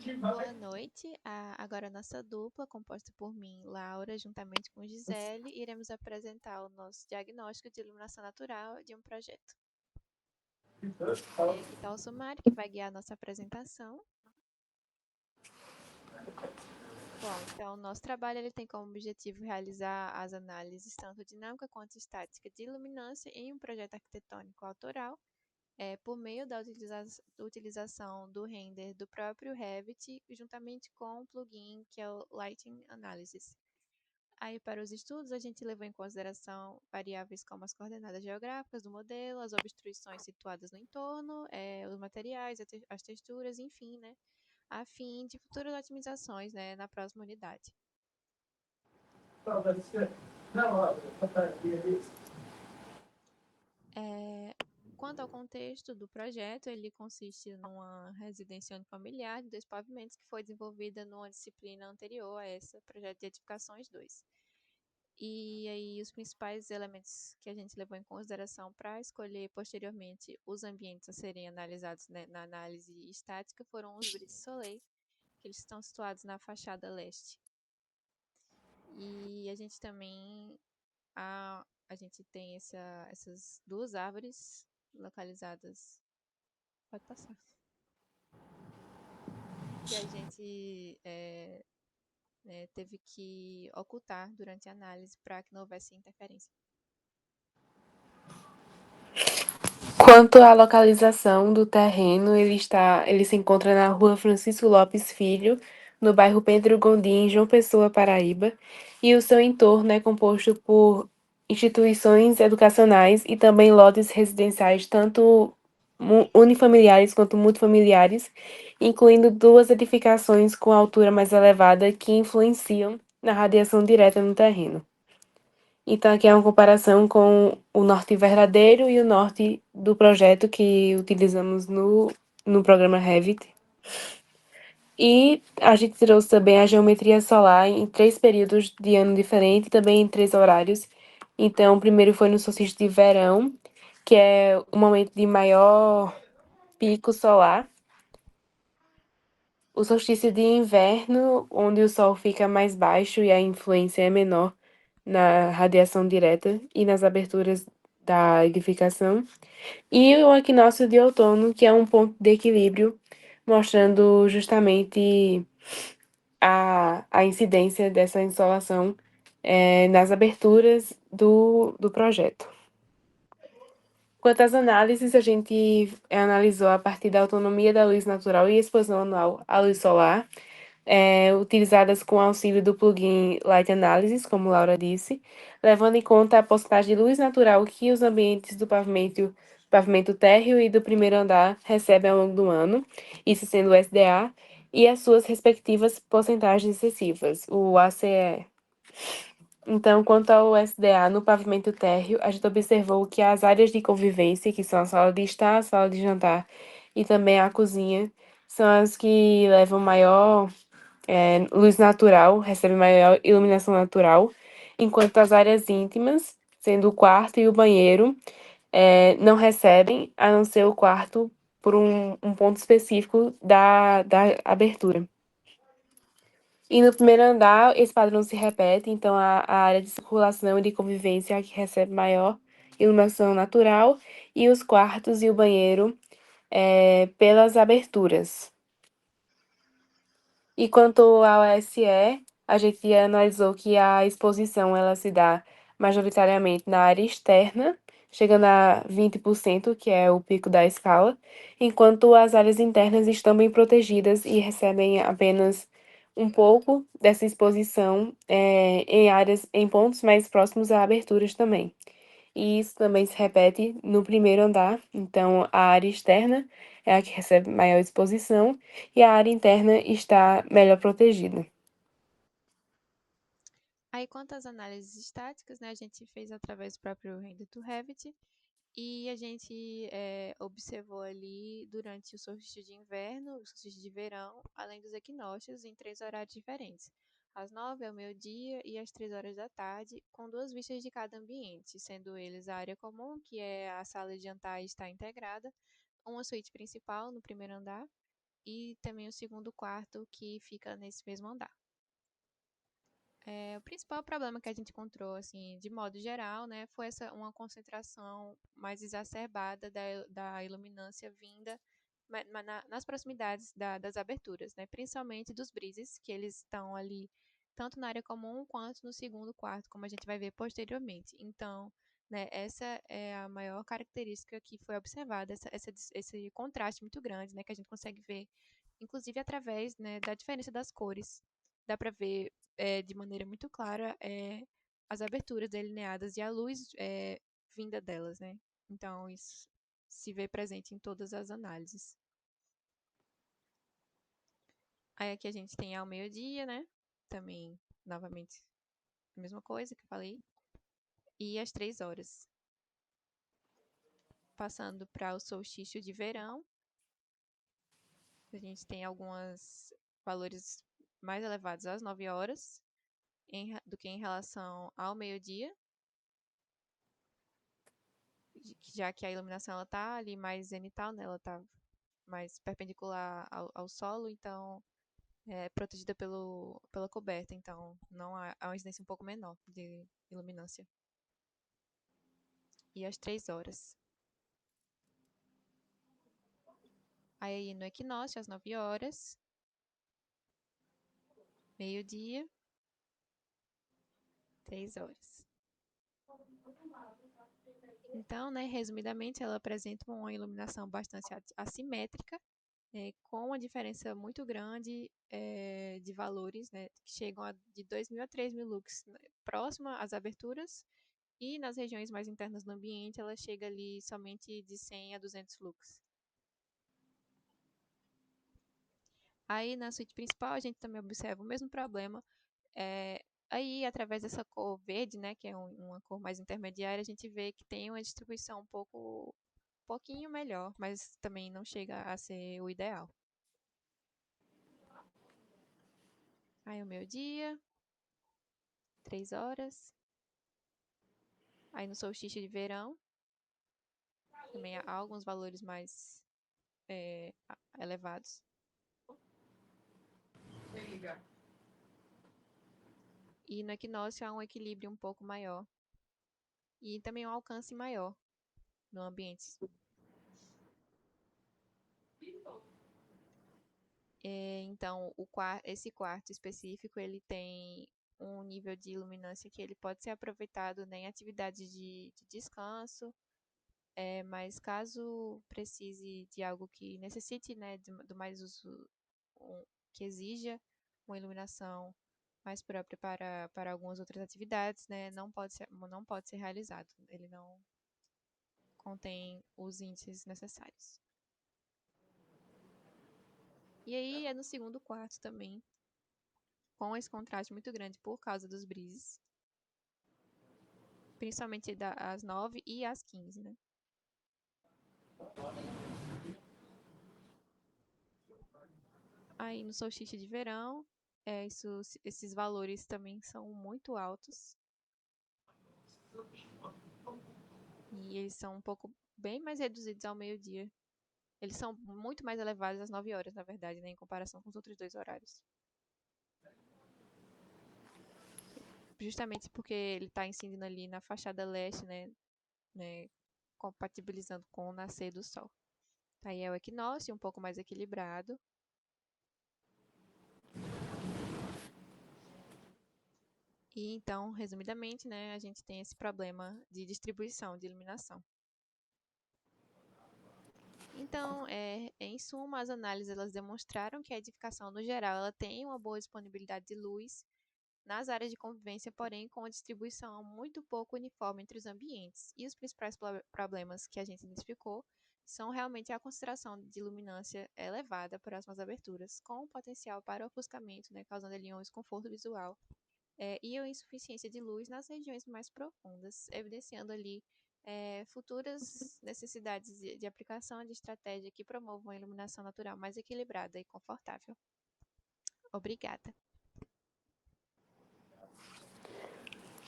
Boa noite. Agora a nossa dupla, composta por mim, Laura, juntamente com Gisele, iremos apresentar o nosso diagnóstico de iluminação natural de um projeto. Aqui está o sumário que vai guiar a nossa apresentação. Bom, então, o nosso trabalho ele tem como objetivo realizar as análises tanto dinâmica quanto estática de iluminância em um projeto arquitetônico autoral, por meio da utilização do render do próprio Revit, juntamente com o plugin que é o Lighting Analysis. Aí, para os estudos, a gente levou em consideração variáveis como as coordenadas geográficas do modelo, as obstruções situadas no entorno, os materiais, as texturas, enfim, né, a fim de futuras otimizações, né, na próxima unidade. É, Quanto ao contexto do projeto, ele consiste numa residência unifamiliar de 2 pavimentos que foi desenvolvida numa disciplina anterior a essa, projeto de edificações 2. E aí, os principais elementos que a gente levou em consideração para escolher posteriormente os ambientes a serem analisados, né, na análise estática foram os brisas soleil, que eles estão situados na fachada leste. E a gente também a gente tem essas duas árvores localizadas. Pode passar. Que a gente teve que ocultar durante a análise para que não houvesse interferência. Quanto à localização do terreno, ele se encontra na Rua Francisco Lopes Filho, no bairro Pedro Gondim, em João Pessoa, Paraíba, e o seu entorno é composto por instituições educacionais e também lotes residenciais, tanto unifamiliares quanto multifamiliares, incluindo duas edificações com altura mais elevada que influenciam na radiação direta no terreno. Então, aqui é uma comparação com o norte verdadeiro e o norte do projeto que utilizamos no programa Revit. E a gente trouxe também a geometria solar em 3 períodos de ano diferentes, também em 3 horários. Então, o primeiro foi no solstício de verão, que é o momento de maior pico solar. O solstício de inverno, onde o sol fica mais baixo e a influência é menor na radiação direta e nas aberturas da edificação. E o equinócio de outono, que é um ponto de equilíbrio, mostrando justamente a incidência dessa insolação nas aberturas do projeto. Quanto às análises, a gente analisou a partir da autonomia da luz natural e exposição anual à luz solar, utilizadas com auxílio do plugin Light Analysis, como Laura disse, levando em conta a porcentagem de luz natural que os ambientes do pavimento térreo e do primeiro andar recebem ao longo do ano, isso sendo o SDA, e as suas respectivas porcentagens excessivas, o ACE. Então, quanto ao SDA no pavimento térreo, a gente observou que as áreas de convivência, que são a sala de estar, a sala de jantar e também a cozinha, são as que levam maior luz natural, recebem maior iluminação natural, enquanto as áreas íntimas, sendo o quarto e o banheiro, não recebem, a não ser o quarto por um ponto específico da abertura. E no primeiro andar, esse padrão se repete, então a área de circulação e de convivência é a que recebe maior iluminação natural, e os quartos e o banheiro pelas aberturas. E quanto ao SE, a gente analisou que a exposição ela se dá majoritariamente na área externa, chegando a 20%, que é o pico da escala, enquanto as áreas internas estão bem protegidas e recebem apenas um pouco dessa exposição em pontos mais próximos a aberturas também. E isso também se repete no primeiro andar, então a área externa é a que recebe maior exposição e a área interna está melhor protegida. Aí, quanto às análises estáticas, né, a gente fez através do próprio render do Revit e a gente observou ali durante o solstício de inverno, o solstício de verão, além dos equinócios, em 3 horários diferentes. Às 9, ao meio-dia e às 3 horas da tarde, com 2 vistas de cada ambiente, sendo eles a área comum, que é a sala de jantar e está integrada, uma suíte principal no primeiro andar, e também o segundo quarto que fica nesse mesmo andar. O principal problema que a gente encontrou, assim, de modo geral, né, foi uma concentração mais exacerbada da iluminância vinda nas proximidades das aberturas, né, principalmente dos brises, que eles estão ali tanto na área comum quanto no segundo quarto, como a gente vai ver posteriormente. Então, né, essa é a maior característica que foi observada, esse contraste muito grande, né, que a gente consegue ver, inclusive através, né, da diferença das cores. Dá para ver de maneira muito clara as aberturas delineadas e a luz vinda delas, né? Então, isso se vê presente em todas as análises. Aí aqui a gente tem ao meio-dia, né? Também, novamente, a mesma coisa que eu falei. E às 3 horas. Passando para o solstício de verão, a gente tem alguns valores mais elevados às 9 horas do que em relação ao meio-dia, já que a iluminação ela tá ali mais zenital, né? Ela tá mais perpendicular ao solo, então é protegida pela coberta, então não há uma incidência um pouco menor de iluminância. E às 3 horas. Aí no equinócio, às 9 horas, meio-dia, 3 horas. Então, né, resumidamente, ela apresenta uma iluminação bastante assimétrica, com uma diferença muito grande de valores, né, que chegam de 2.000 a 3.000 lux, né, próxima às aberturas, e nas regiões mais internas do ambiente, ela chega ali somente de 100 a 200 lux. Aí na suíte principal, a gente também observa o mesmo problema. É, Aí, através dessa cor verde, né, que é uma cor mais intermediária, a gente vê que tem uma distribuição pouquinho melhor, mas também não chega a ser o ideal. Aí o meio-dia, 3 horas. Aí no solstício de verão, também há alguns valores mais elevados. E no equinócio há um equilíbrio um pouco maior. E também um alcance maior no ambiente. Então, esse quarto específico, ele tem um nível de iluminância que ele pode ser aproveitado, né, em atividades de descanso, mas caso precise de algo que necessite, né, do mais uso, que exija uma iluminação mais própria para algumas outras atividades, né, não pode ser realizado. Ele não contém os índices necessários. E aí é no segundo quarto também, com esse contraste muito grande por causa dos brises, principalmente às 9 e às 15, né? Aí no solstício de verão, esses valores também são muito altos e eles são um pouco bem mais reduzidos ao meio-dia. Eles são muito mais elevados às 9 horas, na verdade, né, em comparação com os outros dois horários. Justamente porque ele está incidindo ali na fachada leste, né, compatibilizando com o nascer do sol. Aí é o equinócio, um pouco mais equilibrado. E então, resumidamente, né, a gente tem esse problema de distribuição de iluminação. Então, em suma, as análises elas demonstraram que a edificação, no geral, ela tem uma boa disponibilidade de luz nas áreas de convivência, porém com uma distribuição muito pouco uniforme entre os ambientes. E os principais problemas que a gente identificou são realmente a concentração de luminância elevada próximo às aberturas, com potencial para ofuscamento, né, causando ali um desconforto visual, e a insuficiência de luz nas regiões mais profundas, evidenciando ali futuras necessidades de aplicação de estratégia que promovam a iluminação natural mais equilibrada e confortável. Obrigada.